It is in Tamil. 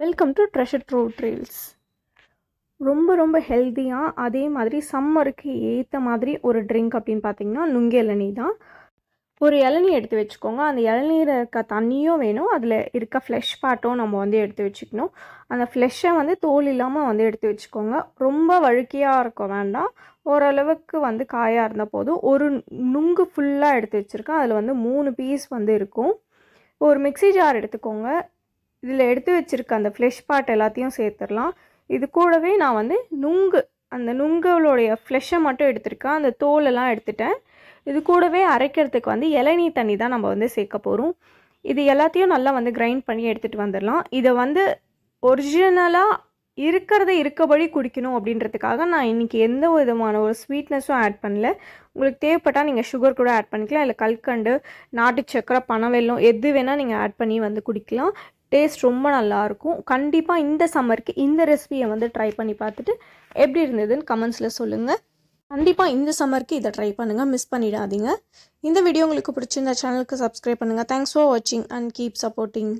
Welcome to treasure true trails. ரொம்ப ஹெல்த்தியாக அதே மாதிரி சம்மருக்கு ஏற்ற மாதிரி ஒரு ட்ரிங்க் அப்படின்னு பார்த்தீங்கன்னா நுங்கு இளநீ தான். ஒரு இளநீ எடுத்து வச்சுக்கோங்க. அந்த இளநீர் இருக்க தண்ணியும் வேணும், அதில் இருக்க ஃப்ளெஷ் பார்ட்டும் நம்ம எடுத்து வச்சுக்கணும். அந்த ஃப்ளெஷ்ஷை தோல் இல்லாமல் எடுத்து வச்சுக்கோங்க. ரொம்ப வழுக்கையாக இருக்க வேண்டாம், ஓரளவுக்கு காயாக இருந்த போதும். ஒரு நுங்கு ஃபுல்லாக எடுத்து வச்சுருக்கேன். அதில் 3 பீஸ் இருக்கும். ஒரு மிக்சி ஜார் எடுத்துக்கோங்க. இதில் எடுத்து வச்சுருக்க அந்த ஃப்ளெஷ் பார்ட் எல்லாத்தையும் சேர்த்துடலாம். இது கூடவே நான் அந்த நுங்களுடைய ஃப்ளெஷ்ஷை மட்டும் எடுத்துருக்கேன், அந்த தோலெல்லாம் எடுத்துட்டேன். இது கூடவே அரைக்கிறதுக்கு இளநீ தண்ணி தான் நம்ம சேர்க்க போகிறோம். இது எல்லாத்தையும் நல்லா கிரைண்ட் பண்ணி எடுத்துகிட்டு வந்துடலாம். இதை ஒரிஜினலாக இருக்கிறத இருக்கபடி குடிக்கணும் அப்படின்றதுக்காக நான் இன்றைக்கி எந்த விதமான ஒரு ஸ்வீட்னஸும் ஆட் பண்ணல. உங்களுக்கு தேவைப்பட்டால் நீங்கள் சுகர் கூட ஆட் பண்ணிக்கலாம், இல்லை கல்கண்டு, நாட்டு சக்கரை, பனவெல்லம் எது வேணால் நீங்கள் ஆட் பண்ணி குடிக்கலாம். டேஸ்ட் ரொம்ப நல்லாயிருக்கும். கண்டிப்பாக இந்த சம்மருக்கு இந்த ரெசிபியை ட்ரை பண்ணி பார்த்துட்டு எப்படி இருந்ததுன்னு கமெண்ட்ஸில் சொல்லுங்கள். கண்டிப்பாக இந்த சம்மருக்கு இதை ட்ரை பண்ணுங்கள், மிஸ் பண்ணிடாதீங்க. இந்த வீடியோ உங்களுக்கு பிடிச்சிருந்த சேனலுக்கு சப்ஸ்கிரைப் பண்ணுங்கள். தேங்க்ஸ் ஃபார் வாட்சிங் அண்ட் கீப் சப்போர்ட்டிங்.